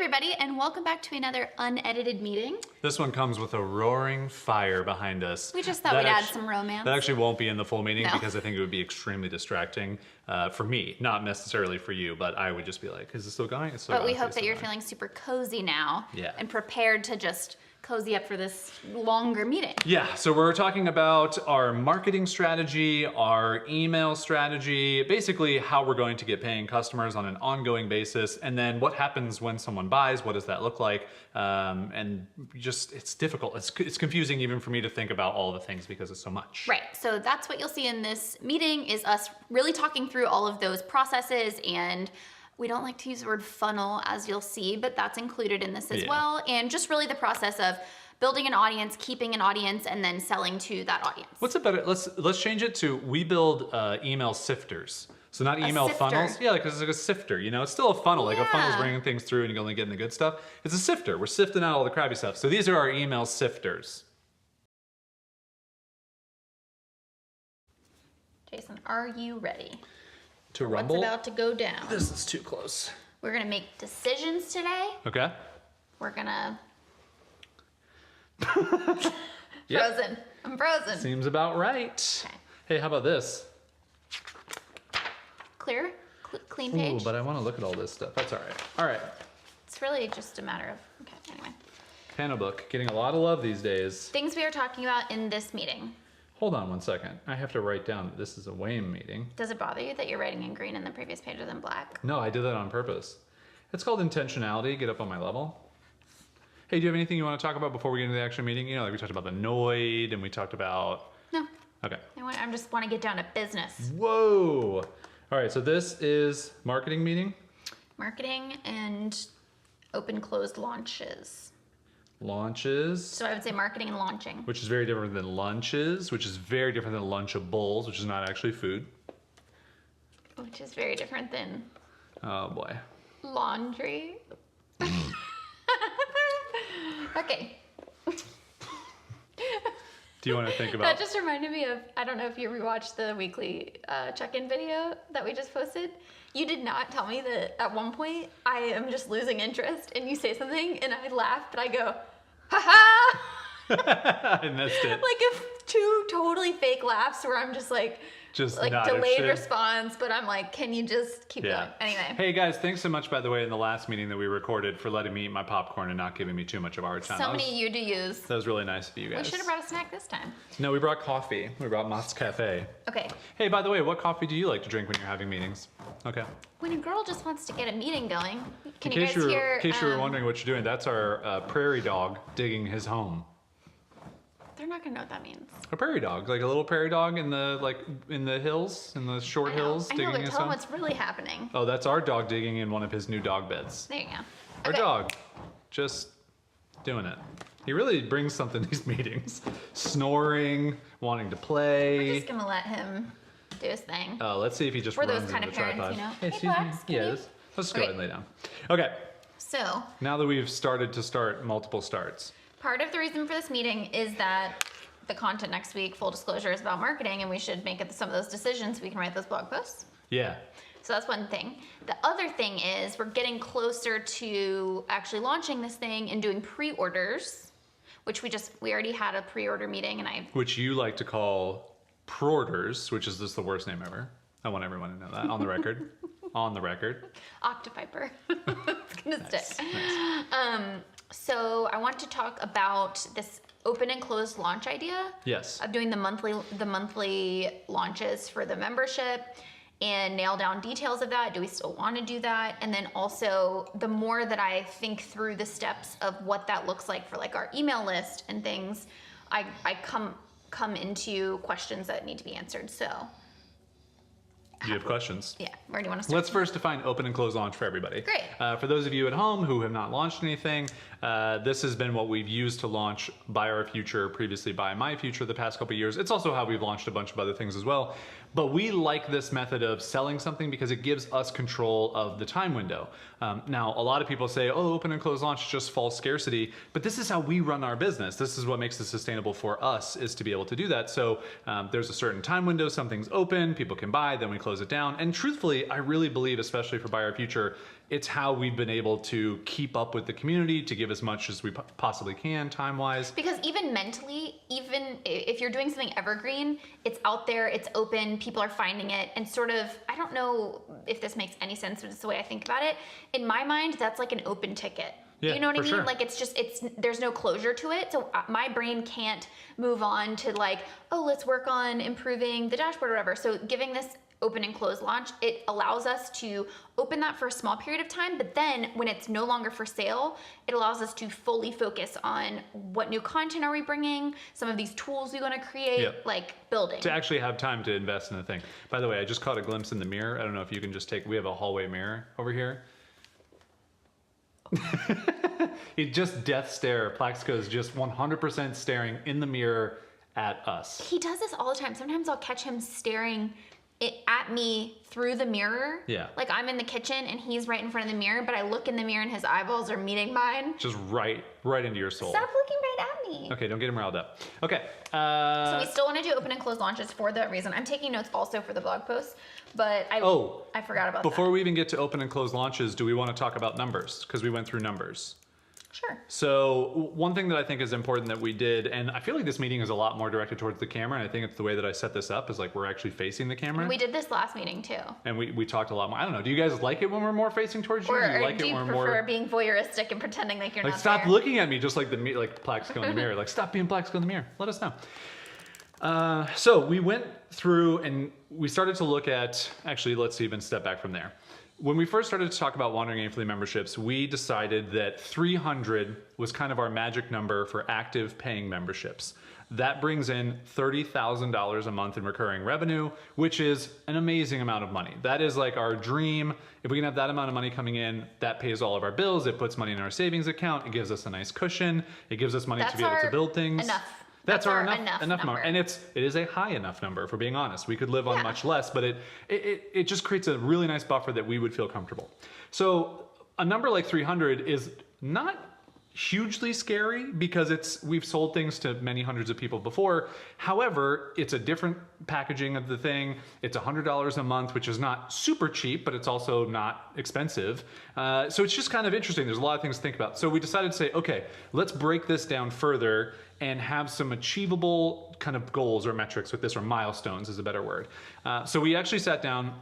everybody, and welcome back to another unedited meeting. This one comes with a roaring fire behind us. We just thought we'd add some romance. That actually won't be in the full meeting No. because I think it would be extremely distracting for me, not necessarily for you, but I would just be like, is this still going? It's still But going. we hope that you're feeling super cozy now and prepared to just cozy up for this longer meeting. Yeah, so we're talking about our marketing strategy, our email strategy, basically how we're going to get paying customers on an ongoing basis, and then what happens when someone buys, what does that look like, and just, it's difficult. It's confusing even for me to think about all the things because it's so much. Right, so that's what you'll see in this meeting is us really talking through all of those processes, and we don't like to use the word funnel, as you'll see, but that's included in this as well. And just really the process of building an audience, keeping an audience, and then selling to that audience. What's a better, let's change it to, we build email sifters. So not email funnels. Yeah, because it's like a sifter, you know? It's still a funnel. Like a funnel's bringing things through and you're only getting the good stuff. It's a sifter. We're sifting out all the crappy stuff. So these are our email sifters. Jason, are you ready? To rumble? What's about to go down? This is too close. We're gonna make decisions today. Okay. We're gonna... Yep. Frozen. I'm frozen. Seems about right. Okay. Hey, how about this? Clear? Clean page? Ooh, but I want to look at all this stuff. That's all right. All right. It's really just a matter of... Okay, anyway. Pano book. Getting a lot of love these days. Things we are talking about in this meeting. Hold on one second. I have to write down that this is a WAIM meeting. Does it bother you that you're writing in green and the previous page is in black? No, I did that on purpose. It's called intentionality. Get up on my level. Hey, do you have anything you want to talk about before we get into the actual meeting? You know, like we talked about the Noid and we talked about... No. Okay. I just want to get down to business. Whoa. All right, so this is marketing meeting. Marketing and open closed launches. Launches. So I would say marketing and launching. Which is very different than lunches, which is very different than lunchables, which is not actually food. Which is very different than... Oh boy. Laundry. Okay. Do you want to think about... That just reminded me of, I don't know if you rewatched the weekly check-in video that we just posted. You did not tell me that at one point I am just losing interest and you say something and I laugh, but I go, ha-ha! I missed it. Like if two totally fake laughs where I'm just like delayed response, but I'm like, can you just keep going? Anyway. Hey guys, thanks so much, by the way, in the last meeting that we recorded for letting me eat my popcorn and not giving me too much of our time. So many you to use. That was really nice of you guys. We should have brought a snack this time. No, we brought coffee. We brought Mott's Cafe. Okay. Hey, by the way, what coffee do you like to drink when you're having meetings? Okay. When a girl just wants to get a meeting going, can in you guys hear... In case you were wondering what you're doing, that's our prairie dog digging his home. They're not gonna know what that means. A prairie dog, like a little prairie dog in the hills, in the short hills, I know, digging but his tell them home. what's really happening. Oh, that's our dog digging in one of his new dog beds. There you go. Our dog, just doing it. He really brings something to these meetings. Snoring, wanting to play. We're just gonna let him do his thing. Let's see if he just We're runs those kind into of the parents, tripod. you know? Hey, Hey, excuse me. Flex, can you- Let's just go ahead and lay down. Okay. So, Now that we've started to start multiple starts. part of the reason for this meeting is that the content next week, full disclosure, is about marketing and we should make some of those decisions so we can write those blog posts. Yeah. So that's one thing. The other thing is we're getting closer to actually launching this thing and doing pre-orders, which we already had a pre-order meeting and Which you like to call pre-orders, which is just the worst name ever. I want everyone to know that on the record. On the record. Octopiper. It's gonna stick. Nice. So I want to talk about this open and closed launch idea. Yes. Of doing the monthly launches for the membership and nail down details of that. Do we still want to do that? And then also the more that I think through the steps of what that looks like for like our email list and things, I come into questions that need to be answered. So Do you have questions? yeah, where do you want to start? Let's first define open and closed launch for everybody. Great. For those of you at home who have not launched anything, this has been what we've used to launch Buy Our Future, previously Buy My Future the past couple of years. It's also how we've launched a bunch of other things as well. But we like this method of selling something because it gives us control of the time window. Now, a lot of people say, oh, open and closed launch is just false scarcity, but this is how we run our business. This is what makes it sustainable for us, is to be able to do that. So there's a certain time window, something's open, people can buy, then we close it down. And truthfully, I really believe, especially for Buy Our Future, It's how we've been able to keep up with the community, to give as much as we possibly can time-wise. Because even mentally, even if you're doing something evergreen, it's out there, it's open, people are finding it, and sort of, I don't know if this makes any sense, but it's the way I think about it. In my mind, that's like an open ticket. Yeah, you know what I mean? sure. Like there's no closure to it. So my brain can't move on to like, oh, let's work on improving the dashboard or whatever. So giving this open and close launch, it allows us to open that for a small period of time, but then when it's no longer for sale, it allows us to fully focus on what new content are we bringing, some of these tools we want to create, like building. To actually have time to invest in the thing. By the way, I just caught a glimpse in the mirror. I don't know if you can just we have a hallway mirror over here. It just death stare. Plaxico is just 100% staring in the mirror at us. He does this all the time. Sometimes I'll catch him staring at me through the mirror. Yeah. Like I'm in the kitchen and he's right in front of the mirror, but I look in the mirror and his eyeballs are meeting mine. Just right into your soul. Stop looking right at me. Okay, don't get him riled up. Okay. So we still want to do open and close launches for that reason. I'm taking notes also for the blog post, but I forgot about that. Before we even get to open and close launches, do we want to talk about numbers? Because we went through numbers. Sure. So one thing that I think is important that we did, and I feel like this meeting is a lot more directed towards the camera, and I think it's the way that I set this up is like we're actually facing the camera. We did this last meeting too. And we talked a lot more. I don't know. Do you guys like it when we're more facing towards you? Or do you like do it you when prefer we're more being voyeuristic and pretending like you're like not stop there? looking at me just like like Plaxico in the mirror. Like stop being Plaxico in the mirror. Let us know. So we went through and we started to look at, actually, let's even step back from there. When we first started to talk about Wandering Aimfully memberships, we decided that 300 was kind of our magic number for active paying memberships. That brings in $30,000 a month in recurring revenue, which is an amazing amount of money. That is like our dream. If we can have that amount of money coming in, that pays all of our bills. It puts money in our savings account. It gives us a nice cushion. It gives us money to be able to build things. Enough. That's our enough number. And it is a high enough number, if we're being honest. We could live on much less, but it just creates a really nice buffer that we would feel comfortable. So a number like 300 is not hugely scary because we've sold things to many hundreds of people before. However, it's a different packaging of the thing. It's $100 a month, which is not super cheap, but it's also not expensive. So it's just kind of interesting. There's a lot of things to think about. So we decided to say, okay, let's break this down further and have some achievable kind of goals or metrics with this, or milestones is a better word. So we actually sat down,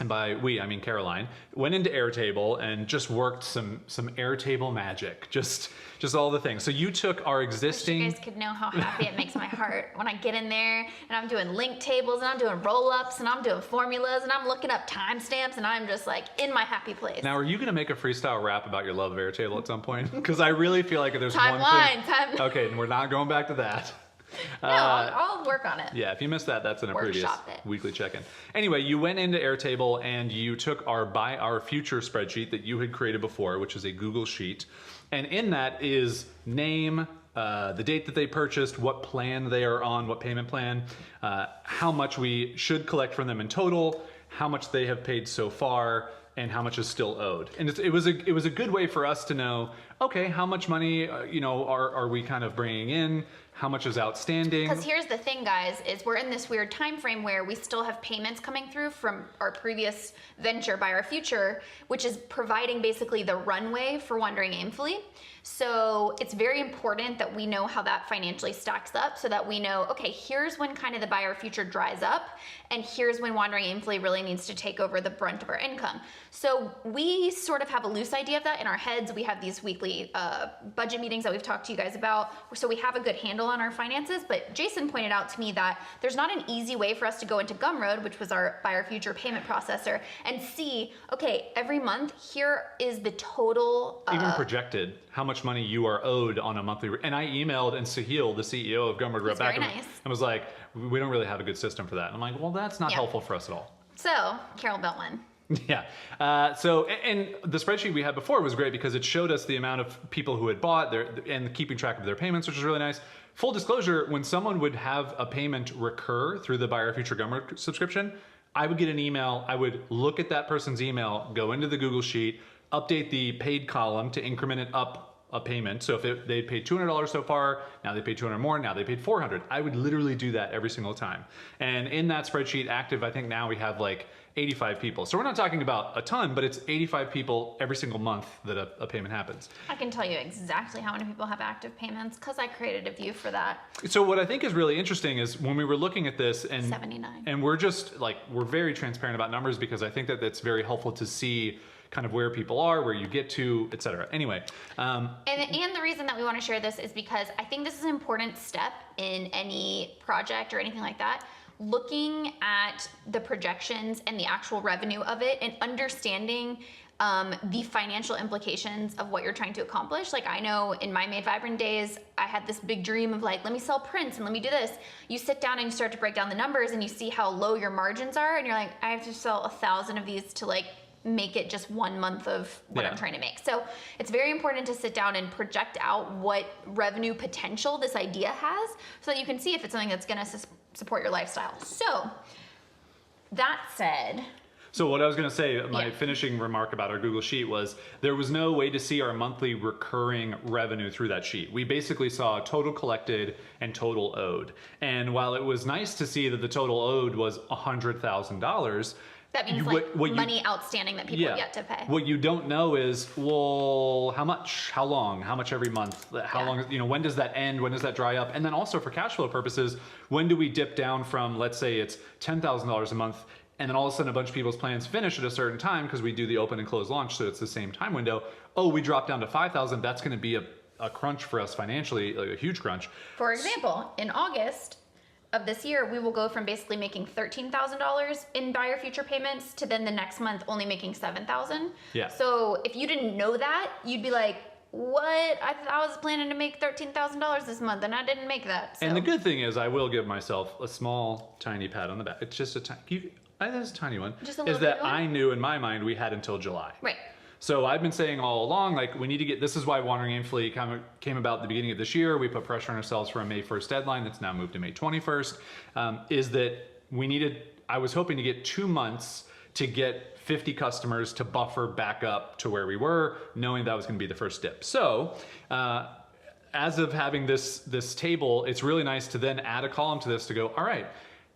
and by we, I mean Caroline, went into Airtable and just worked some Airtable magic, just all the things. So you took our existing... I wish you guys could know how happy it makes my heart when I get in there and I'm doing link tables and I'm doing roll-ups and I'm doing formulas and I'm looking up timestamps and I'm just like in my happy place. Now, are you going to make a freestyle rap about your love of Airtable at some point? Because I really feel like there's Timeline. Okay, and we're not going back to that. No, I'll work on it. Yeah, if you missed that, that's in a previous Workshop it. weekly check-in. Anyway, you went into Airtable and you took our Buy Our Future spreadsheet that you had created before, which is a Google Sheet. And in that is name, the date that they purchased, what plan they are on, what payment plan, how much we should collect from them in total, how much they have paid so far, and how much is still owed. And it was a good way for us to know, okay, how much money are we kind of bringing in? How much is outstanding? Because here's the thing, guys, is we're in this weird time frame where we still have payments coming through from our previous venture, Buy Our Future, which is providing basically the runway for Wandering Aimfully. So it's very important that we know how that financially stacks up so that we know, okay, here's when kind of the Buy Our Future dries up and here's when Wandering Aimfully really needs to take over the brunt of our income. So we sort of have a loose idea of that in our heads. We have these weekly budget meetings that we've talked to you guys about. So we have a good handle on our finances, but Jason pointed out to me that there's not an easy way for us to go into Gumroad, which was our Buy Our Future payment processor, and see, okay, every month, here is the total. Even projected, how much money you are owed on a monthly. And I emailed, and Sahil, the CEO of Gumroad, wrote back and was like, we don't really have a good system for that. And I'm like, well, that's not helpful for us at all. So, Carol built one. Yeah. And the spreadsheet we had before was great because it showed us the amount of people who had bought and keeping track of their payments, which was really nice. Full disclosure, when someone would have a payment recur through the Buy Our Future Gumroad subscription, I would get an email. I would look at that person's email, go into the Google Sheet, update the paid column to increment it up a payment. So if they paid $200 so far, now they paid $200 more, now they paid $400. I would literally do that every single time. And in that spreadsheet active, I think now we have like 85 people. So we're not talking about a ton, but it's 85 people every single month that a payment happens. I can tell you exactly how many people have active payments because I created a view for that. So what I think is really interesting is when we were looking at this, and 79. and we're just like, we're very transparent about numbers because I think that it's very helpful to see kind of where people are, where you get to, et cetera. Anyway. And the reason that we want to share this is because I think this is an important step in any project or anything like that. Looking at the projections and the actual revenue of it and understanding the financial implications of what you're trying to accomplish. Like I know in my Made Vibrant days, I had this big dream of like, let me sell prints and let me do this. You sit down and you start to break down the numbers and you see how low your margins are and you're like, I have to sell 1,000 of these to like make it just 1 month of what I'm trying to make. So it's very important to sit down and project out what revenue potential this idea has so that you can see if it's something that's gonna support your lifestyle. So that said, so what I was going to say, my finishing remark about our Google Sheet was there was no way to see our monthly recurring revenue through that sheet. We basically saw total collected and total owed. And while it was nice to see that the total owed was $100,000, that means money outstanding that people have yet to pay. What you don't know is, well, how much, how long, how much every month, how long, when does that end, when does that dry up? And then also for cash flow purposes, when do we dip down from, let's say it's $10,000 a month, and then all of a sudden a bunch of people's plans finish at a certain time because we do the open and close launch, so it's the same time window. Oh, we drop down to 5,000, that's gonna be a crunch for us financially, like a huge crunch. For example, in August of this year, we will go from basically making $13,000 in buyer future payments to then the next month only making $7,000. Yeah. So if you didn't know that, you'd be like, what? I was planning to make $13,000 this month and I didn't make that. So. And the good thing is I will give myself a small, tiny pat on the back. It's just a tiny, that's a tiny one. Just a little is that bit one? I knew in my mind we had until July. Right. So I've been saying all along, like we need to get, this is why Wandering Aimfully came about at the beginning of this year. We put pressure on ourselves for a May 1st deadline that's now moved to May 21st, is that I was hoping to get 2 months to get 50 customers to buffer back up to where we were, knowing that was gonna be the first dip. So as of having this table, it's really nice to then add a column to this to go, all right,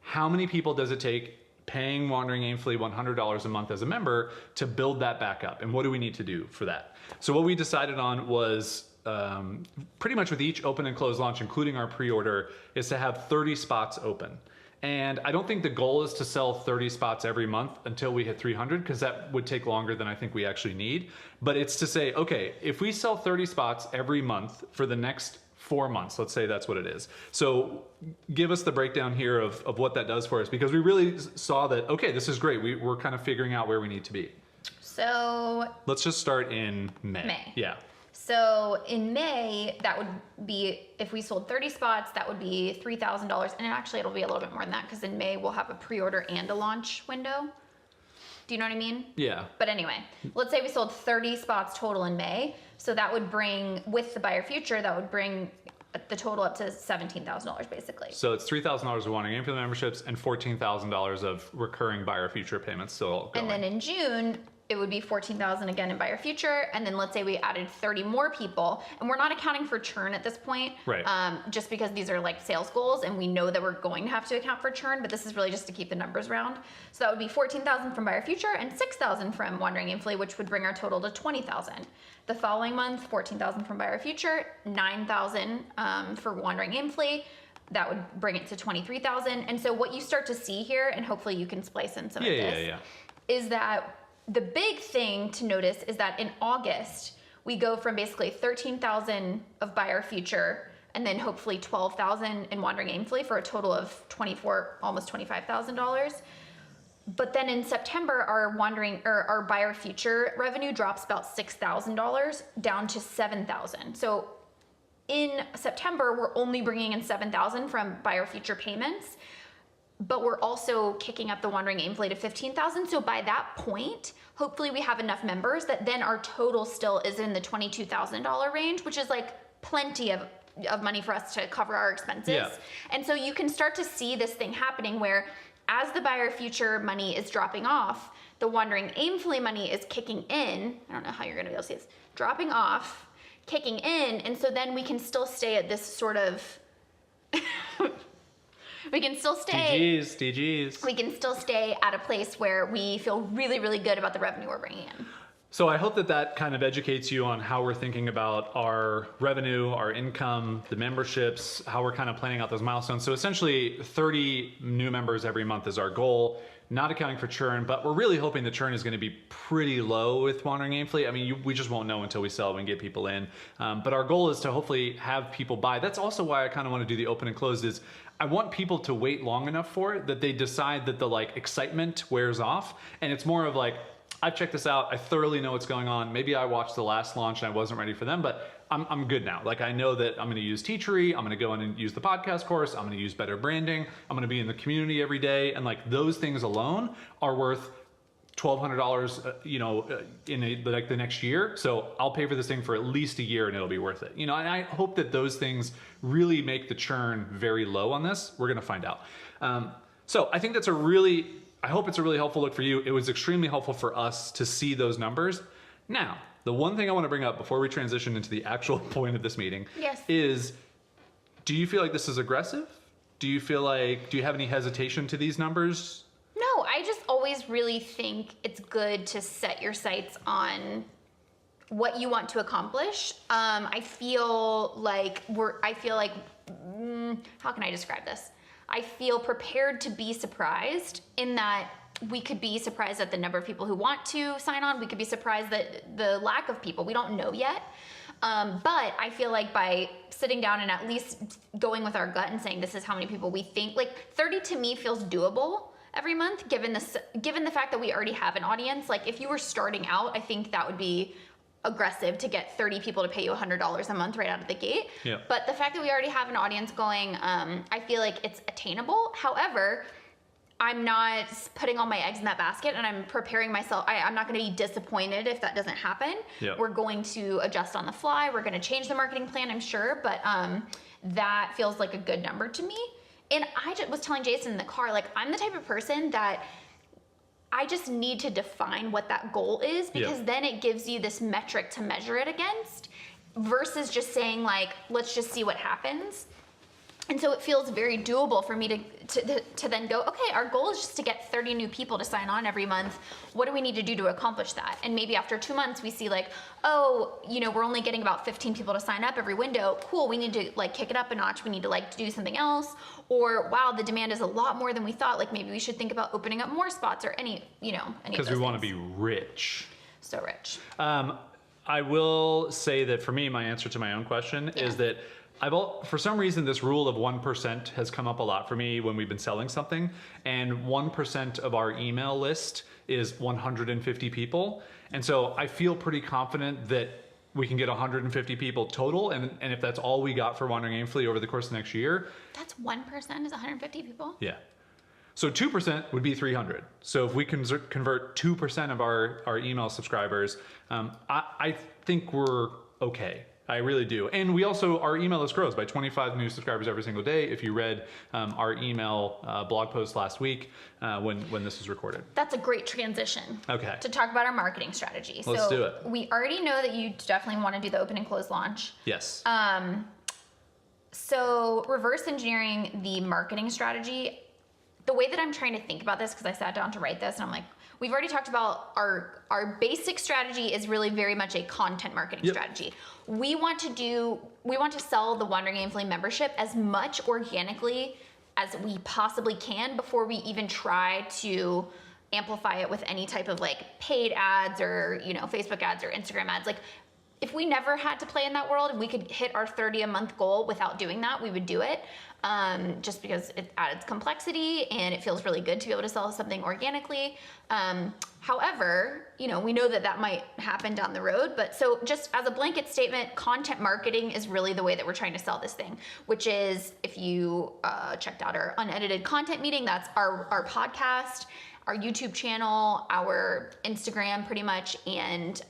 how many people does it take paying Wandering Aimfully $100 a month as a member to build that back up? And what do we need to do for that? So what we decided on was pretty much with each open and close launch, including our pre-order, is to have 30 spots open. And I don't think the goal is to sell 30 spots every month until we hit 300, because that would take longer than I think we actually need. But it's to say, okay, if we sell 30 spots every month for the next 4 months, let's say that's what it is. So give us the breakdown here of what that does for us, because we really saw that, okay, this is great. We're kind of figuring out where we need to be. So let's just start in May. Yeah. So in May, that would be, if we sold 30 spots, that would be $3,000. And actually it'll be a little bit more than that because in May we'll have a pre-order and a launch window. Do you know what I mean? Yeah. But anyway, let's say we sold 30 spots total in May. So that would bring, with the buyer future, that would bring the total up to $17,000 basically. So it's $3,000 of Wandering Aimfully memberships and $14,000 of recurring buyer future payments still going. And then in June, it would be $14,000 again in buyer future. And then let's say we added 30 more people, and we're not accounting for churn at this point, right? Just because these are like sales goals and we know that we're going to have to account for churn, but this is really just to keep the numbers round. So that would be 14,000 from buyer future and 6,000 from Wandering Aimfully, which would bring our total to 20,000. The following month, 14,000 from buyer future, 9,000 for Wandering Aimfully. That would bring it to 23,000. And so what you start to see here, and hopefully you can splice in some of this, is that the big thing to notice is that in August, we go from basically 13,000 of buyer future and then hopefully 12,000 in Wandering Aimfully for a total of almost $25,000. But then in September, our buyer future revenue drops about $6,000 down to $7,000. So in September, we're only bringing in $7,000 from buyer future payments, but we're also kicking up the Wandering Aimfully to $15,000. So by that point, hopefully we have enough members that then our total still is in the $22,000 range, which is like plenty of money for us to cover our expenses. Yeah. And so you can start to see this thing happening where as the buyer future money is dropping off, the Wandering Aimfully money is kicking in. I don't know how you're gonna be able to see this. Dropping off, kicking in, and so then we can still stay at this sort of We can still stay. DGs. We can still stay at a place where we feel really, really good about the revenue we're bringing in. So I hope that kind of educates you on how we're thinking about our revenue, our income, the memberships, how we're kind of planning out those milestones. So essentially 30 new members every month is our goal, not accounting for churn, but we're really hoping the churn is going to be pretty low with Wandering Aimfully. I mean, we just won't know until we sell and get people in. But our goal is to hopefully have people buy. That's also why I kind of want to do the open and closed is I want people to wait long enough for it that they decide that the like excitement wears off. And it's more of like, I've checked this out. I thoroughly know what's going on. Maybe I watched the last launch and I wasn't ready for them, but I'm good now. Like I know that I'm going to use Teachery. I'm going to go in and use the podcast course. I'm going to use better branding. I'm going to be in the community every day. And like those things alone are worth $1,200, in like the next year. So I'll pay for this thing for at least a year and it'll be worth it. And I hope that those things really make the churn very low on this. We're going to find out. So I think that's I hope it's a really helpful look for you. It was extremely helpful for us to see those numbers. Now, the one thing I want to bring up before we transition into the actual point of this meeting is, do you feel like this is aggressive? Do you have any hesitation to these numbers? No, I just always really think it's good to set your sights on what you want to accomplish. I feel like how can I describe this? I feel prepared to be surprised in that we could be surprised at the number of people who want to sign on. We could be surprised at the lack of people. We don't know yet. But I feel like by sitting down and at least going with our gut and saying this is how many people we think, like 30 to me feels doable every month, given the fact that we already have an audience. Like if you were starting out, I think that would be aggressive to get 30 people to pay you $100 a month right out of the gate. Yeah. But the fact that we already have an audience going, I feel like it's attainable. However, I'm not putting all my eggs in that basket and I'm preparing myself. I'm not going to be disappointed if that doesn't happen. Yeah. We're going to adjust on the fly. We're going to change the marketing plan, I'm sure. But that feels like a good number to me. And I just was telling Jason in the car, like I'm the type of person that I just need to define what that goal is because then it gives you this metric to measure it against versus just saying like, let's just see what happens. And so it feels very doable for me to then go, okay, our goal is just to get 30 new people to sign on every month. What do we need to do to accomplish that? And maybe after 2 months we see like, oh, we're only getting about 15 people to sign up every window. Cool, we need to like kick it up a notch. We need to like do something else. Or wow, the demand is a lot more than we thought. Like maybe we should think about opening up more spots or any of those Because we want to be rich. So rich. I will say that for me, my answer to my own question is that for some reason, this rule of 1% has come up a lot for me when we've been selling something. And 1% of our email list is 150 people. And so I feel pretty confident that we can get 150 people total. And if that's all we got for Wandering Aimfully over the course of the next year. That's 1% is 150 people? Yeah. So 2% would be 300. So if we convert 2% of our email subscribers, I think we're okay. I really do. And our email list grows by 25 new subscribers every single day. If you read our email blog post last week when this was recorded. That's a great transition. Okay. To talk about our marketing strategy. Let's do it. We already know that you definitely want to do the open and close launch. Yes. So reverse engineering the marketing strategy, the way that I'm trying to think about this, because I sat down to write this and I'm like, we've already talked about our basic strategy is really very much a content marketing strategy. We want to sell the Wandering Aimfully membership as much organically as we possibly can before we even try to amplify it with any type of like paid ads or, Facebook ads or Instagram ads. Like if we never had to play in that world and we could hit our 30 a month goal without doing that, we would do it. Just because it adds complexity and it feels really good to be able to sell something organically. However, we know that might happen down the road, but so just as a blanket statement, content marketing is really the way that we're trying to sell this thing, which is if you checked out our Unedited Content Meeting, that's our podcast, our YouTube channel, our Instagram pretty much, and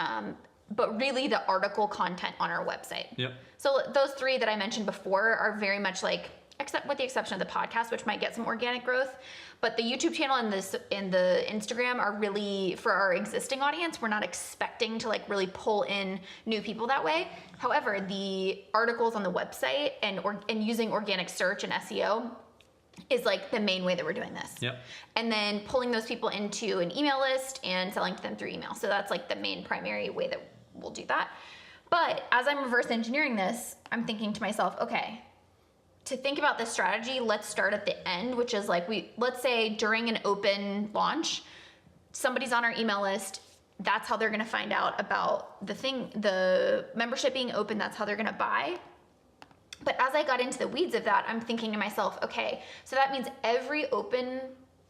but really the article content on our website. Yep. So those three that I mentioned before are very much like, except with the exception of the podcast, which might get some organic growth. But the YouTube channel and the Instagram are really for our existing audience. We're not expecting to like really pull in new people that way. However, the articles on the website and using organic search and SEO is like the main way that we're doing this. Yep. And then pulling those people into an email list and selling to them through email. So that's like the main primary way that we'll do that. But as I'm reverse engineering this, I'm thinking to myself, okay, to think about this strategy, let's start at the end, which is like let's say during an open launch, somebody's on our email list. That's how they're going to find out about the membership being open. That's how they're going to buy. But as I got into the weeds of that, I'm thinking to myself, okay, so that means every open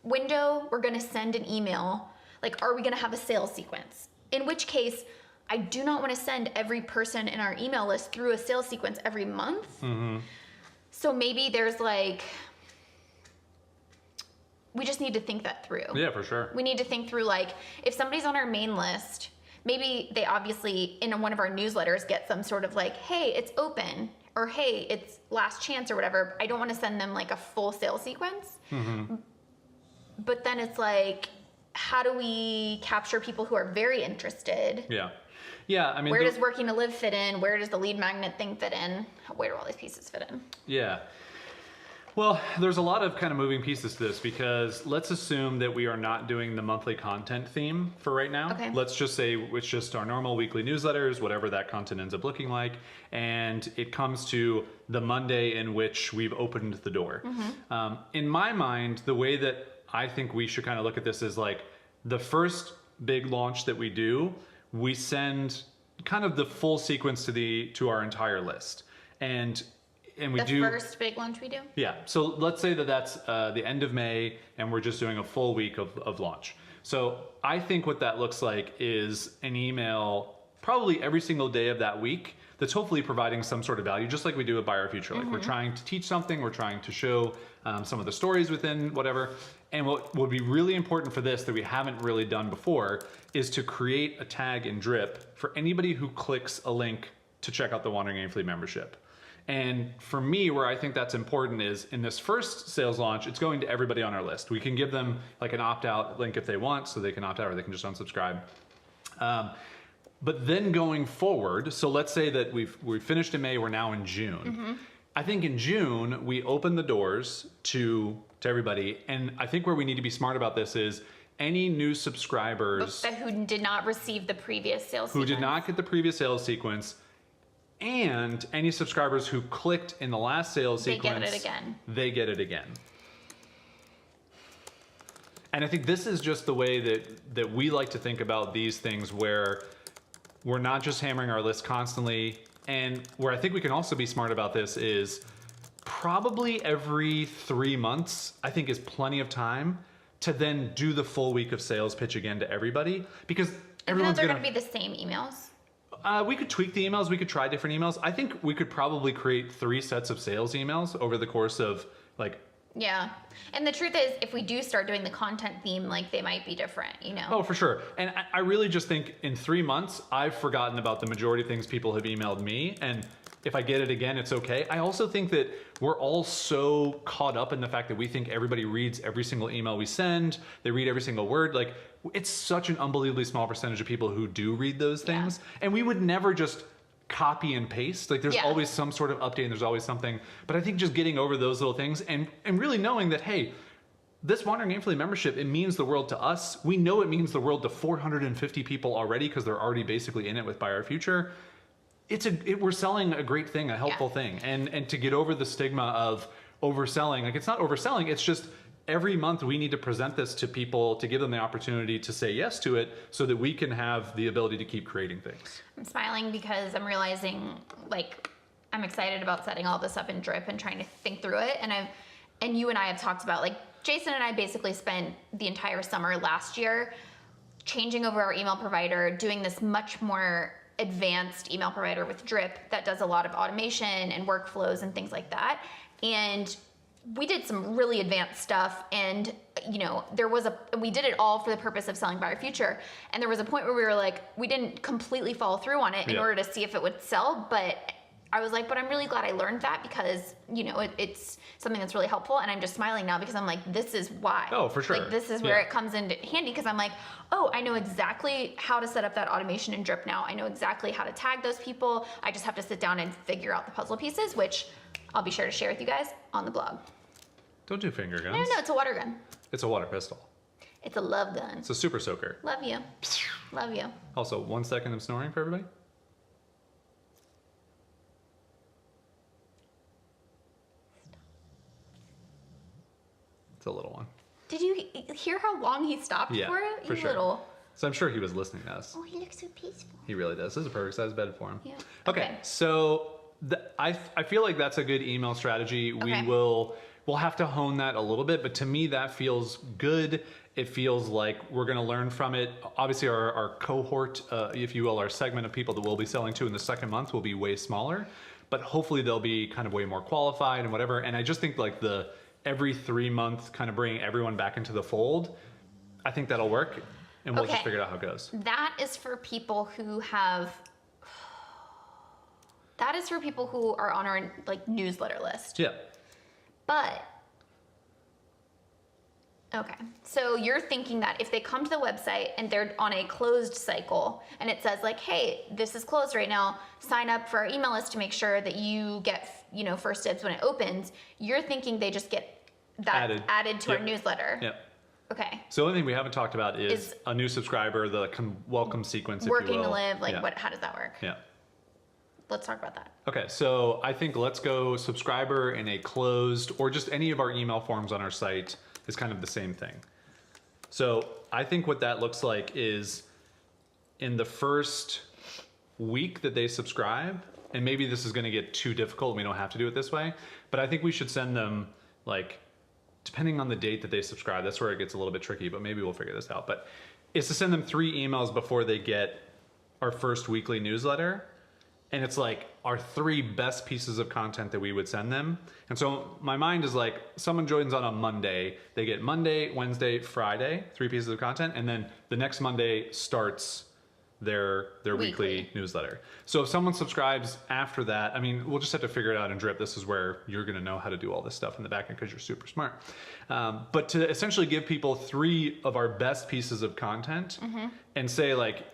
window, we're going to send an email. Like, are we going to have a sales sequence? In which case, I do not want to send every person in our email list through a sales sequence every month. Mm-hmm. So maybe there's like, we just need to think that through. Yeah, for sure. We need to think through, like, if somebody's on our main list, maybe they obviously in one of our newsletters get some sort of like, hey, it's open, or hey, it's last chance, or whatever. I don't want to send them like a full sales sequence. Mm-hmm. But then it's like, how do we capture people who are very interested? Yeah. Yeah, I mean, where does working to live fit in? Where does the lead magnet thing fit in? Where do all these pieces fit in? Yeah. Well, there's a lot of kind of moving pieces to this, because let's assume that we are not doing the monthly content theme for right now. Okay. Let's just say it's just our normal weekly newsletters, whatever that content ends up looking like, and it comes to the Monday in which we've opened the door. Mm-hmm. In my mind, the way that I think we should kind of look at this is like the first big launch that we do, we send kind of the full sequence to our entire list. And we do the first big launch we do? Yeah. So let's say that that's the end of May, and we're just doing a full week of launch. So I think what that looks like is an email probably every single day of that week that's hopefully providing some sort of value, just like we do at Buy Our Future. Like, we're trying to teach something, we're trying to show some of the stories within whatever. And what would be really important for this that we haven't really done before is to create a tag in Drip for anybody who clicks a link to check out the Wandering Aimfully membership. And for me, where I think that's important is in this first sales launch, it's going to everybody on our list. We can give them like an opt-out link if they want, so they can opt out, or they can just unsubscribe. But then going forward, so let's say that we've finished in May, we're now in June. Mm-hmm. I think in June, we open the doors to everybody. And I think where we need to be smart about this is any new subscribers who did not receive the previous sales sequence. Who did not get the previous sales sequence, and any subscribers who clicked in the last sales sequence, they get it again. They get it again. And I think this is just the way that we like to think about these things, where we're not just hammering our list constantly. And where I think we can also be smart about this is probably every 3 months, I think, is plenty of time to then do the full week of sales pitch again to everybody, because everyone's going to be the same emails. We could tweak the emails. We could try different emails. I think we could probably create 3 sets of sales emails over the course of like. Yeah. And the truth is, if we do start doing the content theme, like, they might be different, you know? Oh, for sure. And I really just think in 3 months, I've forgotten about the majority of things people have emailed me. And if I get it again, it's okay. I also think that we're all so caught up in the fact that we think everybody reads every single email we send. They read every single word. Like, it's such an unbelievably small percentage of people who do read those things. Yeah. And we would never just copy and paste. Like, there's always some sort of update and there's always something. But I think just getting over those little things and really knowing that, hey, this Wandering Aimfully membership, it means the world to us. We know it means the world to 450 people already, because they're already basically in it with Buy Our Future. We're selling a great thing, a helpful thing. And to get over the stigma of overselling, like, it's not overselling, it's just every month we need to present this to people to give them the opportunity to say yes to it, so that we can have the ability to keep creating things. I'm smiling because I'm realizing, like, I'm excited about setting all this up in Drip and trying to think through it. And you and I have talked about, like, Jason and I basically spent the entire summer last year changing over our email provider, doing this much more advanced email provider with Drip that does a lot of automation and workflows and things like that. And we did some really advanced stuff, and you know, we did it all for the purpose of selling Buy Our Future. And there was a point where we were like, we didn't completely follow through on it in order to see if it would sell, but I was like, but I'm really glad I learned that, because, you know, it's something that's really helpful. And I'm just smiling now because I'm like, this is why. Oh, for sure. Like, this is where it comes into handy, because I'm like, oh, I know exactly how to set up that automation in Drip now. I know exactly how to tag those people. I just have to sit down and figure out the puzzle pieces, which I'll be sure to share with you guys on the blog. Don't do finger guns. No, it's a water gun. It's a water pistol. It's a love gun. It's a super soaker. Love you. Love you. Also, 1 second of snoring for everybody. It's a little one. Did you hear how long he stopped Yeah, for it? for You sure. Little. So I'm sure he was listening to us. Oh, he looks so peaceful. He really does. This is a perfect size bed for him. Yeah. Okay. So I feel like that's a good email strategy. Okay. We'll have to hone that a little bit, but to me that feels good. It feels like we're going to learn from it. Obviously, our cohort, if you will, our segment of people that we'll be selling to in the second month will be way smaller, but hopefully they'll be kind of way more qualified and whatever. And I just think like the every 3 month kind of bringing everyone back into the fold, I think that'll work, and we'll just figure out how it goes. That is for people who have. That is for people who are on our like newsletter list. Yeah. But. Okay, so you're thinking that if they come to the website and they're on a closed cycle and it says like, hey, this is closed right now, sign up for our email list to make sure that you get, first dibs when it opens, you're thinking they just get that added to our newsletter. Yep. Okay. So the only thing we haven't talked about is a new subscriber, the welcome sequence, if you will. Working to live, like how does that work? Yeah. Let's talk about that. Okay, so I think let's go subscriber in a closed, or just any of our email forms on our site is kind of the same thing. So I think what that looks like is in the first week that they subscribe, and maybe this is gonna get too difficult, we don't have to do it this way, but I think we should send them, like, depending on the date that they subscribe, that's where it gets a little bit tricky, but maybe we'll figure this out. But it's to send them 3 emails before they get our first weekly newsletter. And it's like our 3 best pieces of content that we would send them. And so my mind is like, someone joins on a Monday, they get Monday, Wednesday, Friday, 3 pieces of content. And then the next Monday starts their weekly newsletter. So if someone subscribes after that, I mean, we'll just have to figure it out in drip. This is where you're gonna know how to do all this stuff in the back end because you're super smart. But to essentially give people 3 of our best pieces of content and say like,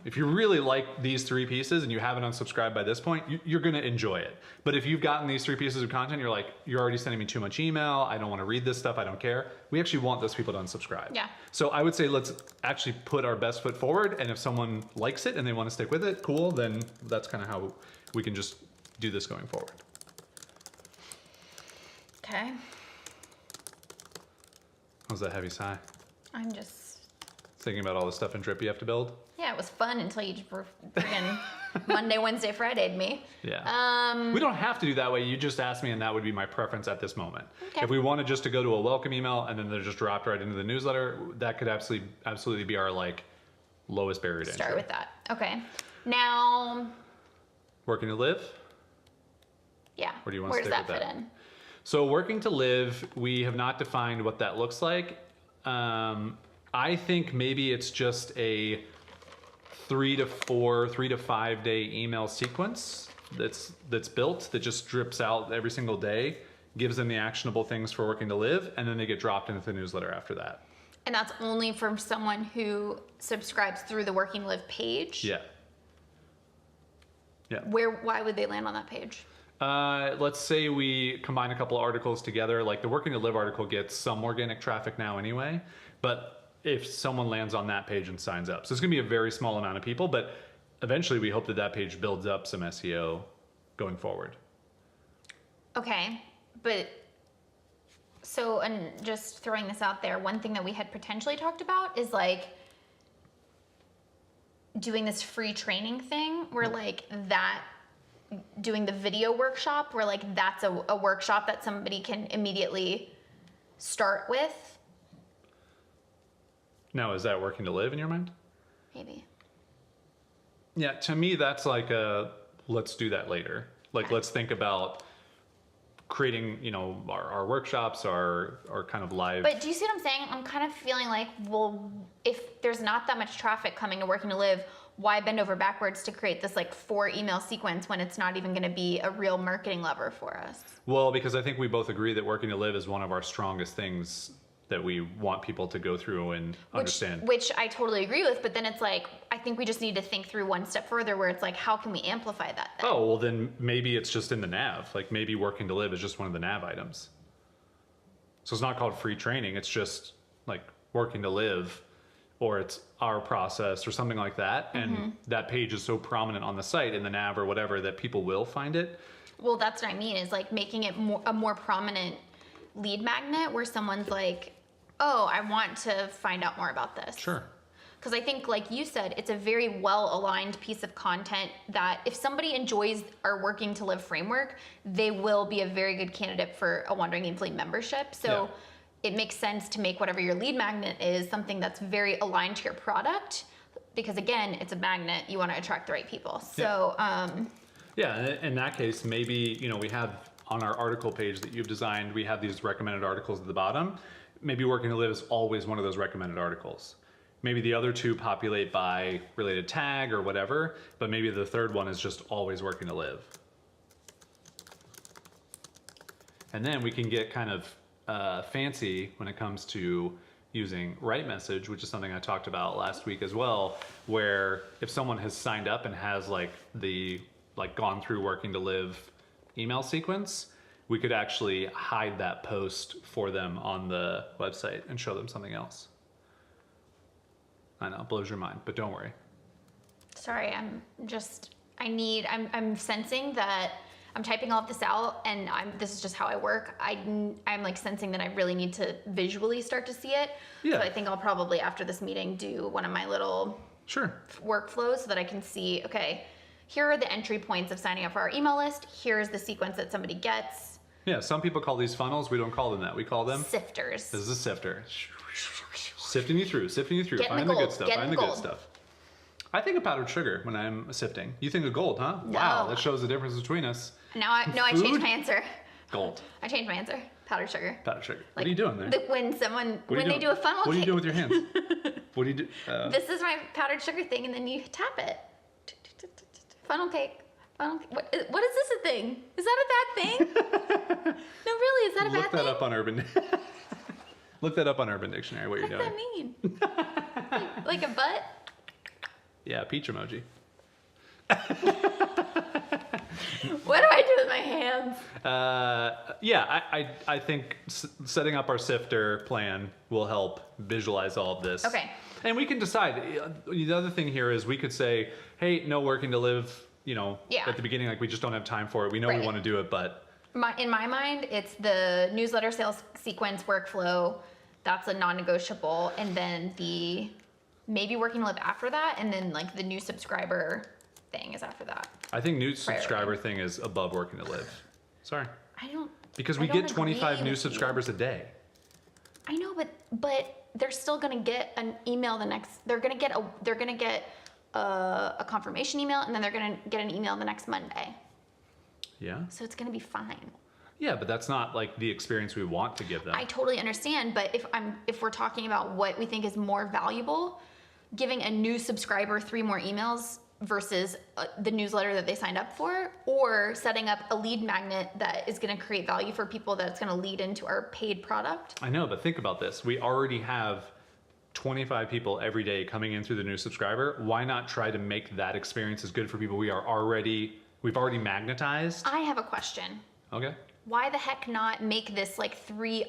if you really like these 3 pieces and you haven't unsubscribed by this point, you're going to enjoy it. But if you've gotten these 3 pieces of content, you're like, you're already sending me too much email. I don't want to read this stuff. I don't care. We actually want those people to unsubscribe. Yeah. So I would say let's actually put our best foot forward. And if someone likes it and they want to stick with it, cool. Then that's kind of how we can just do this going forward. Okay. What was that heavy sigh? I'm just thinking about all the stuff in drip you have to build. Yeah, it was fun until you just friggin' Monday, Wednesday, Friday'd me. Yeah. We don't have to do that way. You just asked me, and that would be my preference at this moment. Okay. If we wanted just to go to a welcome email and then they're just dropped right into the newsletter, that could absolutely be our like lowest barrier to entry. Start with that. Okay. Now. Working to live? Yeah. Or do you want to Where stick does that with fit in? So working to live, we have not defined what that looks like. I think maybe it's just a 3 to 5 day email sequence that's built, that just drips out every single day, gives them the actionable things for working to live, and then they get dropped into the newsletter after that. And that's only from someone who subscribes through the Working to Live page? Yeah. Yeah. Why would they land on that page? Let's say we combine a couple of articles together, like the Working to Live article gets some organic traffic now anyway, but if someone lands on that page and signs up. So it's gonna be a very small amount of people, but eventually we hope that that page builds up some SEO going forward. Okay, but so, and just throwing this out there, one thing that we had potentially talked about is like doing this free training thing where like that, doing the video workshop where like that's a workshop that somebody can immediately start with. Now, is that Working to Live in your mind? Maybe. Yeah, to me, that's like let's do that later. Like, okay. Let's think about creating, our workshops, our kind of live. But do you see what I'm saying? I'm kind of feeling like, well, if there's not that much traffic coming to Working to Live, why bend over backwards to create this like 4 email sequence when it's not even going to be a real marketing lever for us? Well, because I think we both agree that Working to Live is one of our strongest things that we want people to go through and understand. Which I totally agree with, but then it's like, I think we just need to think through one step further where it's like, how can we amplify that then? Oh, well then maybe it's just in the nav. Like maybe Working to Live is just one of the nav items. So it's not called free training. It's just like working to live, or it's our process or something like that. And that page is so prominent on the site in the nav or whatever that people will find it. Well, that's what I mean, is like making it a more prominent lead magnet where someone's like, oh, I want to find out more about this. Sure. Because I think, like you said, it's a very well-aligned piece of content that if somebody enjoys our Working to Live framework, they will be a very good candidate for a Wandering Aimfully membership. So it makes sense to make whatever your lead magnet is something that's very aligned to your product, because again, it's a magnet. You want to attract the right people. So in that case, maybe, you know, we have on our article page that you've designed, we have these recommended articles at the bottom. Maybe Working to Live is always one of those recommended articles. Maybe the other two populate by related tag or whatever, but maybe the third one is just always Working to Live. And then we can get kind of fancy when it comes to using right message, which is something I talked about last week as well, where if someone has signed up and has like gone through Working to Live email sequence, we could actually hide that post for them on the website and show them something else. I know, blows your mind, but don't worry. Sorry, I'm sensing that I'm typing all of this out, and this is just how I work. I'm like sensing that I really need to visually start to see it. Yeah. So I think I'll probably, after this meeting, do one of my little workflows so that I can see, okay, here are the entry points of signing up for our email list. Here's the sequence that somebody gets. Yeah, some people call these funnels. We don't call them that. We call them sifters. This is a sifter. Sifting you through, Find the good stuff, find the good stuff. I think of powdered sugar when I'm sifting. You think of gold, huh? No. Wow, that shows the difference between us. I changed my answer. Gold. I changed my answer. Powdered sugar. Powdered sugar. Like, what are you doing there? When they do a funnel. What do you do with your hands? What do you do? This is my powdered sugar thing, and then you tap it. Funnel cake. What is this a thing? Is that a bad thing? No, really, is that a bad thing? Look that up on Urban. Look that up on Urban Dictionary. What you're doing? What does that mean? Like a butt? Yeah, peach emoji. What do I do with my hands? I think setting up our sifter plan will help visualize all of this. Okay. And we can decide. The other thing here is we could say, hey, no Working to Live, at the beginning, like we just don't have time for it. We know we want to do it, but... In my mind, it's the newsletter sales sequence workflow. That's a non-negotiable. And then the maybe Working to Live after that. And then like the new subscriber thing is after that. I think new subscriber thing is above Working to Live. Sorry. Because we get 25 new subscribers a day. I know, but they're still gonna get an email they're gonna get a confirmation email, and then they're gonna get an email the next Monday. Yeah. So it's gonna be fine. Yeah, but that's not like the experience we want to give them. I totally understand, but if we're talking about what we think is more valuable, giving a new subscriber 3 more emails versus the newsletter that they signed up for, or setting up a lead magnet that is going to create value for people that's going to lead into our paid product. I know, but think about this. We already have 25 people every day coming in through the new subscriber. Why not try to make that experience as good for people we've already magnetized? I have a question. Okay. Why the heck not make this like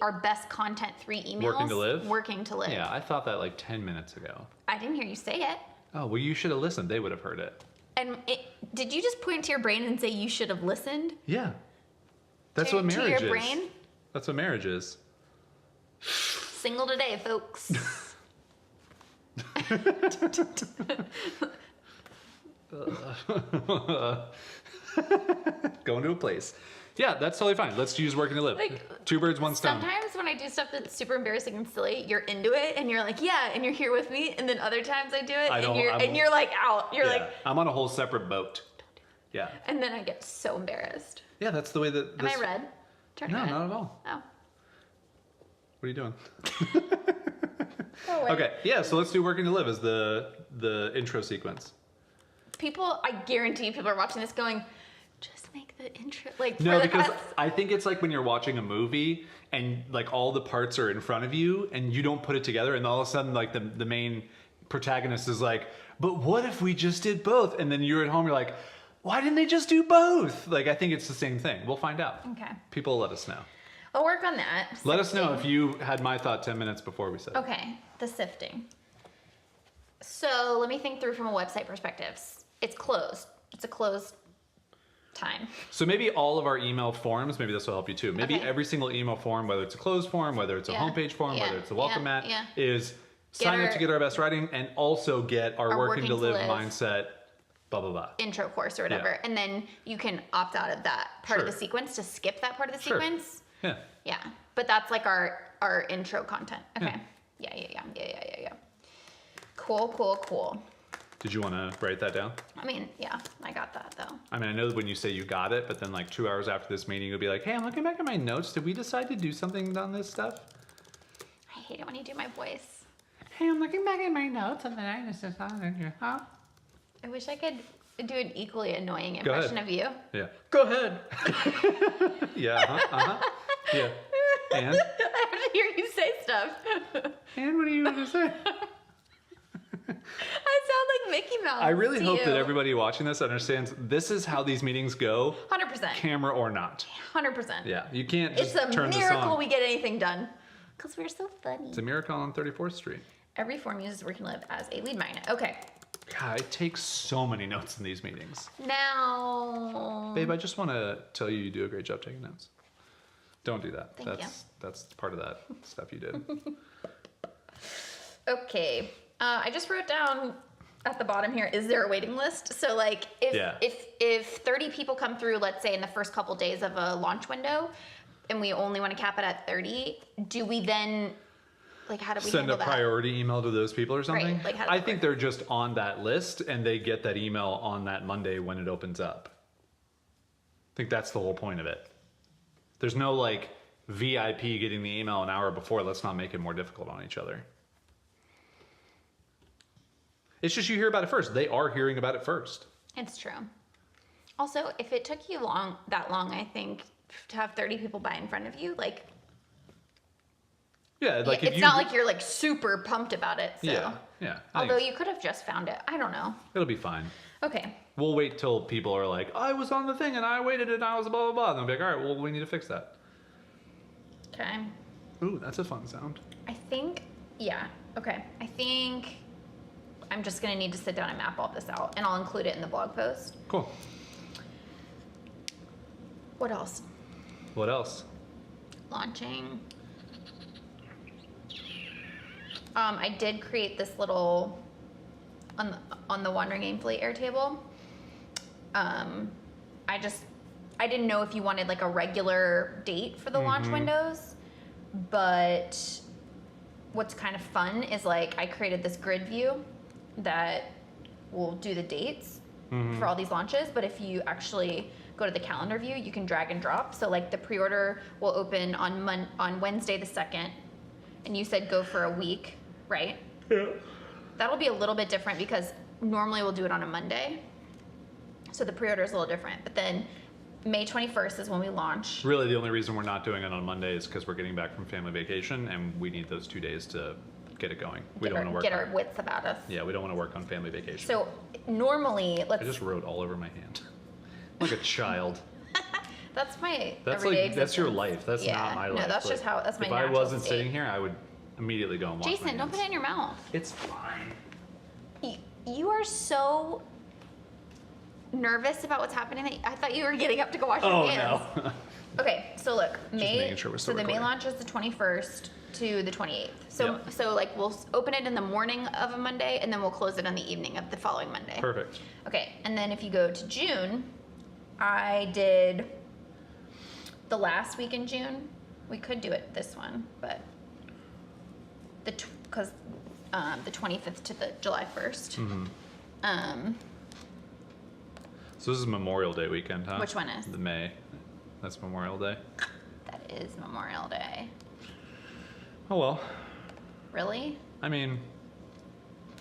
our best content 3 emails? Working to Live? Working to Live. Yeah, I thought that like 10 minutes ago. I didn't hear you say it. Oh, well, you should have listened. They would have heard it. And did you just point to your brain and say you should have listened? Yeah. That's what marriage is. To your brain? That's what marriage is. Single today, folks. Going to a place. Yeah, that's totally fine. Let's use Working to Live. Like, 2 birds, 1 stone. Sometimes when I do stuff that's super embarrassing and silly, you're into it and you're like, yeah, and you're here with me. And then other times I do it and you're like out. You're like, I'm on a whole separate boat. Yeah. And then I get so embarrassed. Yeah, that's the way that. Am I red? Turn red. No, not at all. Oh. What are you doing? Oh, okay, yeah, so let's do Working to Live as the intro sequence. I guarantee people are watching this going, just make the intro. No, because I think it's like when you're watching a movie and like all the parts are in front of you and you don't put it together, and all of a sudden like the main protagonist is like, but what if we just did both? And then you're at home, you're like, why didn't they just do both? Like, I think it's the same thing. We'll find out. Okay. People will let us know. I'll work on that. Let us know Sifting. if you had my thought 10 minutes before we said it. Okay, the sifting. So let me think through from a website perspective. It's closed. It's a closed time. So maybe all of our email forms, maybe this will help you too. Maybe Okay. every single email form, whether it's a closed form, whether it's a Yeah. homepage form, Yeah. whether it's a welcome mat, Yeah. is sign up our- to get our best writing and also get our working to live mindset, blah, blah, blah. Intro course or whatever. Yeah. And then you can opt out of that part of Sure. the sequence to skip that part of the Sure. sequence. Yeah. Yeah. But that's like our intro content. Okay. Yeah. Cool. Did you want to write that down? I mean, yeah, I got that though. I mean, I know when you say you got it, but then like 2 hours after this meeting, you'll be like, hey, I'm looking back at my notes. Did we decide to do something on this stuff? I hate it when you do my voice. Hey, I'm looking back at my notes and then I just decided, huh? I wish I could do an equally annoying Go ahead. impression of you. Yeah. Go ahead. Yeah, Yeah. And? I have to hear you say stuff. And what are you going to say? I sound like Mickey Mouse. I really to hope you. that everybody watching this understands this is how these meetings go, 100%. camera or not. 100%. Yeah, you can't just It's a turn this miracle on. we get anything done. Because we're so funny. It's a miracle on 34th Street. Every form uses working live as a lead magnet. Okay. God, I take so many notes in these meetings. Now. Babe, I just want to tell you do a great job taking notes. Don't do that. Thank you. That's part of that stuff you did. Okay. I just wrote down at the bottom here, is there a waiting list? So like if 30 people come through, let's say in the first couple days of a launch window, and we only want to cap it at 30, do we then, like, how do we Send a handle that? priority email to those people or something? Right, like, how does I that think work? they're just on that list and they get that email on that Monday when it opens up. I think that's the whole point of it. There's no like VIP getting the email an hour before. Let's not make it more difficult on each other. It's just you hear about it first. They are hearing about it first. It's true. Also, if it took you that long, I think, to have 30 people buy in front of you, like, Yeah, like if it's you, not like you're like super pumped about it. So. yeah. I Although think you could have just found it. I don't know. it'll be fine. Okay. We'll wait till people are like, I was on the thing and I waited and I was blah, blah, blah. And they'll be like, all right, well, we need to fix that. Okay. Ooh, that's a fun sound. I think, yeah. Okay. I think I'm just going to need to sit down and map all this out, and I'll include it in the blog post. Cool. What else? What else? Launching. I did create this little on the Wandering Aimfully Airtable. I didn't know if you wanted like a regular date for the launch windows, but what's kind of fun is like I created this grid view that will do the dates for all these launches. But if you actually go to the calendar view, you can drag and drop. So like the pre-order will open on Wednesday the 2nd, and you said go for a week, right? Yeah. That'll be a little bit different because normally we'll do it on a Monday. So the pre-order is a little different. But then May 21st is when we launch. Really, the only reason we're not doing it on Monday is because we're getting back from family vacation and we need those 2 days to get it going. We don't want to work Get on our wits about us. Yeah, we don't want to work on family vacation. So normally, I just wrote all over my hand. Like a child. that's my That's everyday like that's your existence. life. That's Yeah, not my no, life. that's But just how that's my if I natural wasn't state. sitting here, I would immediately go and wash my Jason, don't hands. put it in your mouth. It's fine. You are so nervous about what's happening. I thought you were getting up to go wash your Oh hands. no. Okay, so look, making sure we're still the May recording. launch is the 21st to the 28th. Yep. So like we'll open it in the morning of a Monday, and then we'll close it on the evening of the following Monday. Perfect. Okay, and then if you go to June, I did the last week in June. We could do it this one, but the 25th to the July 1st. So this is Memorial Day weekend, huh? Which one is? The May. That's Memorial Day. That is Memorial Day. Oh well. Really? I mean,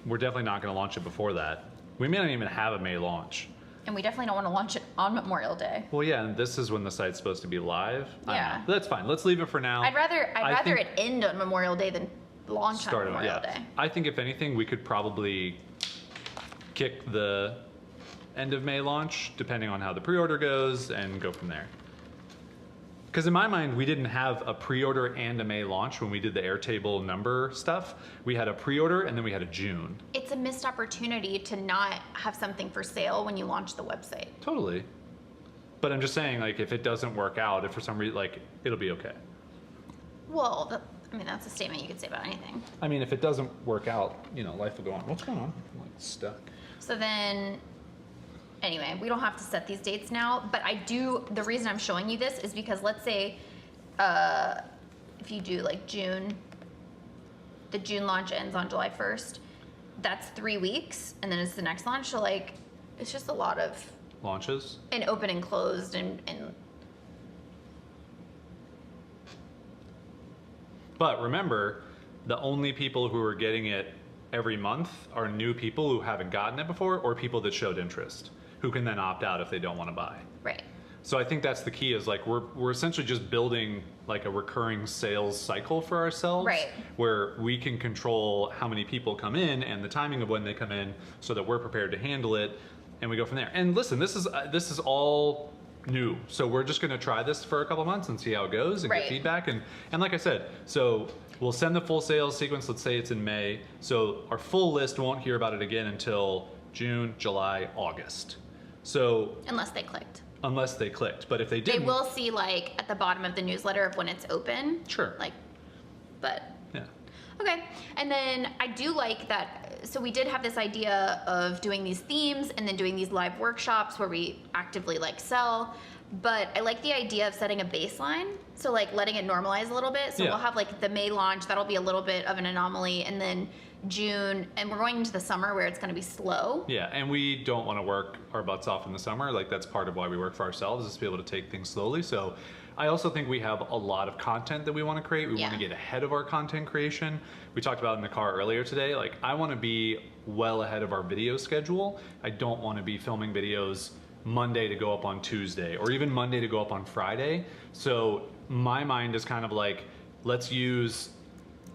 we're definitely not going to launch it before that. We may not even have a May launch. And we definitely don't want to launch it on Memorial Day. Well, yeah, and this is when the site's supposed to be live. I don't Yeah. know. That's fine. Let's leave it for now. I'd rather think- it end on Memorial Day than launch on Start it, Memorial yeah. Day. I think if anything, we could probably kick the end of May launch, depending on how the pre-order goes, and go from there. Because in my mind, we didn't have a pre-order and a May launch when we did the Airtable number stuff. We had a pre-order and then we had a June. It's a missed opportunity to not have something for sale when you launch the website. Totally. But I'm just saying, like, if it doesn't work out, if for some reason, like, it'll be okay. Well, I mean, that's a statement you could say about anything. I mean, if it doesn't work out, you know, life will go on. What's going on? I'm like stuck. So then, anyway, we don't have to set these dates now, but I do, the reason I'm showing you this is because let's say, if you do like June, the June launch ends on July 1st, that's 3 weeks, and then it's the next launch, so like, it's just a lot of Launches? and open and closed and But remember, the only people who are getting it every month are new people who haven't gotten it before or people that showed interest who can then opt out if they don't want to buy. right. So I think that's the key is like we're essentially just building like a recurring sales cycle for ourselves, Right. where we can control how many people come in and the timing of when they come in so that we're prepared to handle it, and we go from there. And listen, this is all new, so we're just going to try this for a couple months and see how it goes and Right. get feedback. And like I said, so we'll send the full sales sequence. Let's say it's in May, so our full list won't hear about it again until June, July, August. So Unless they clicked. unless they clicked, but if they They didn't, will see like at the bottom of the newsletter of when it's open. Sure. Like, but yeah. okay. And then I do like that. So we did have this idea of doing these themes and then doing these live workshops where we actively like sell. But I like the idea of setting a baseline. So like letting it normalize a little bit. So Yeah. we'll have like the May launch, that'll be a little bit of an anomaly. And then June, and we're going into the summer where it's going to be slow. Yeah, and we don't want to work our butts off in the summer. Like that's part of why we work for ourselves, is to be able to take things slowly. So I also think we have a lot of content that we want to create. We want to Yeah. get ahead of our content creation. We talked about it in the car earlier today. Like I want to be well ahead of our video schedule. I don't want to be filming videos Monday to go up on Tuesday or even Monday to go up on Friday. So my mind is kind of like, let's use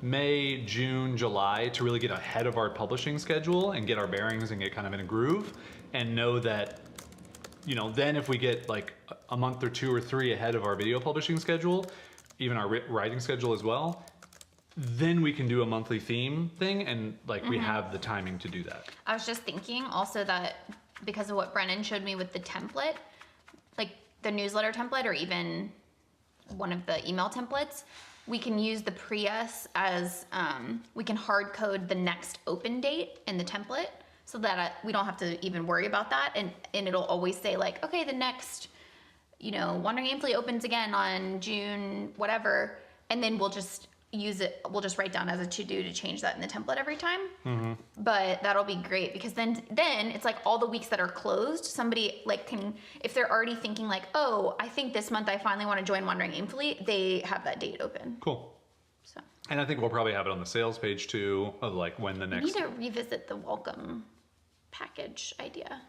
May, June, July to really get ahead of our publishing schedule and get our bearings and get kind of in a groove, and know that, you know, then if we get like a month or 2 or 3 ahead of our video publishing schedule, even our writing schedule as well, then we can do a monthly theme thing, and like we have the timing to do that. I was just thinking also that because of what Brennan showed me with the template, like the newsletter template or even one of the email templates, we can use the Prius as, we can hard code the next open date in the template so that we don't have to even worry about that. And it'll always say like, okay, the next, you know, Wandering Aimfully opens again on June, whatever. And then we'll just use it, we'll just write down as a to-do to change that in the template every time. But that'll be great because then it's like all the weeks that are closed, somebody like can, if they're already thinking like, oh, I think this month I finally want to join Wandering Aimfully, they have that date open. Cool. So And I think we'll probably have it on the sales page too, of like when the we next need to revisit the welcome package idea.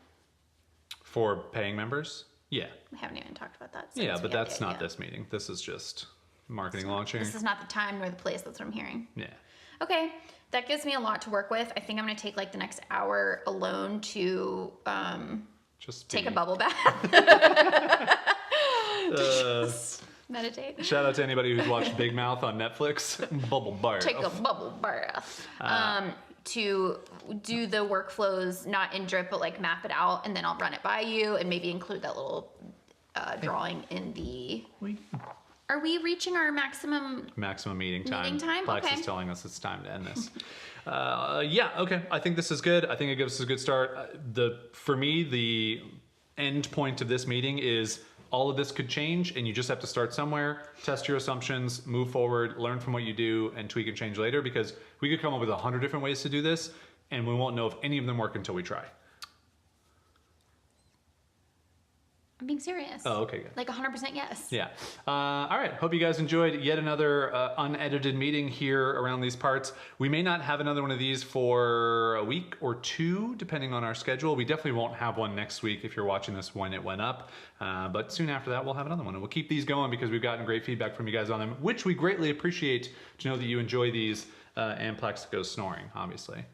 for paying members. Yeah. We haven't even talked about that. Yeah, since but we had that's the not idea. this meeting. This is just marketing launching. This is not the time nor the place. That's what I'm hearing. Yeah. Okay, that gives me a lot to work with. I think I'm gonna take like the next hour alone to Just take a be- bubble bath. Uh, Meditate. shout out to anybody who's watched Big Mouth on Netflix. Bubble bar. Take a bubble bath. To do the workflows, not in drip, but like map it out, and then I'll run it by you, and maybe include that little drawing in the. Are we reaching our maximum? Maximum meeting time. Meeting time? Plex Okay. is telling us it's time to end this. Yeah, okay. I think this is good. I think it gives us a good start. For me, the end point of this meeting is all of this could change, and you just have to start somewhere, test your assumptions, move forward, learn from what you do, and tweak and change later, because we could come up with 100 different ways to do this, and we won't know if any of them work until we try. I'm being serious. Oh, okay, good. Like 100% yes. Yeah. All right. Hope you guys enjoyed yet another unedited meeting here around these parts. We may not have another one of these for a week or 2, depending on our schedule. We definitely won't have one next week if you're watching this when it went up. But soon after that, we'll have another one. And we'll keep these going because we've gotten great feedback from you guys on them, which we greatly appreciate to know that you enjoy these and Plex goes snoring, obviously.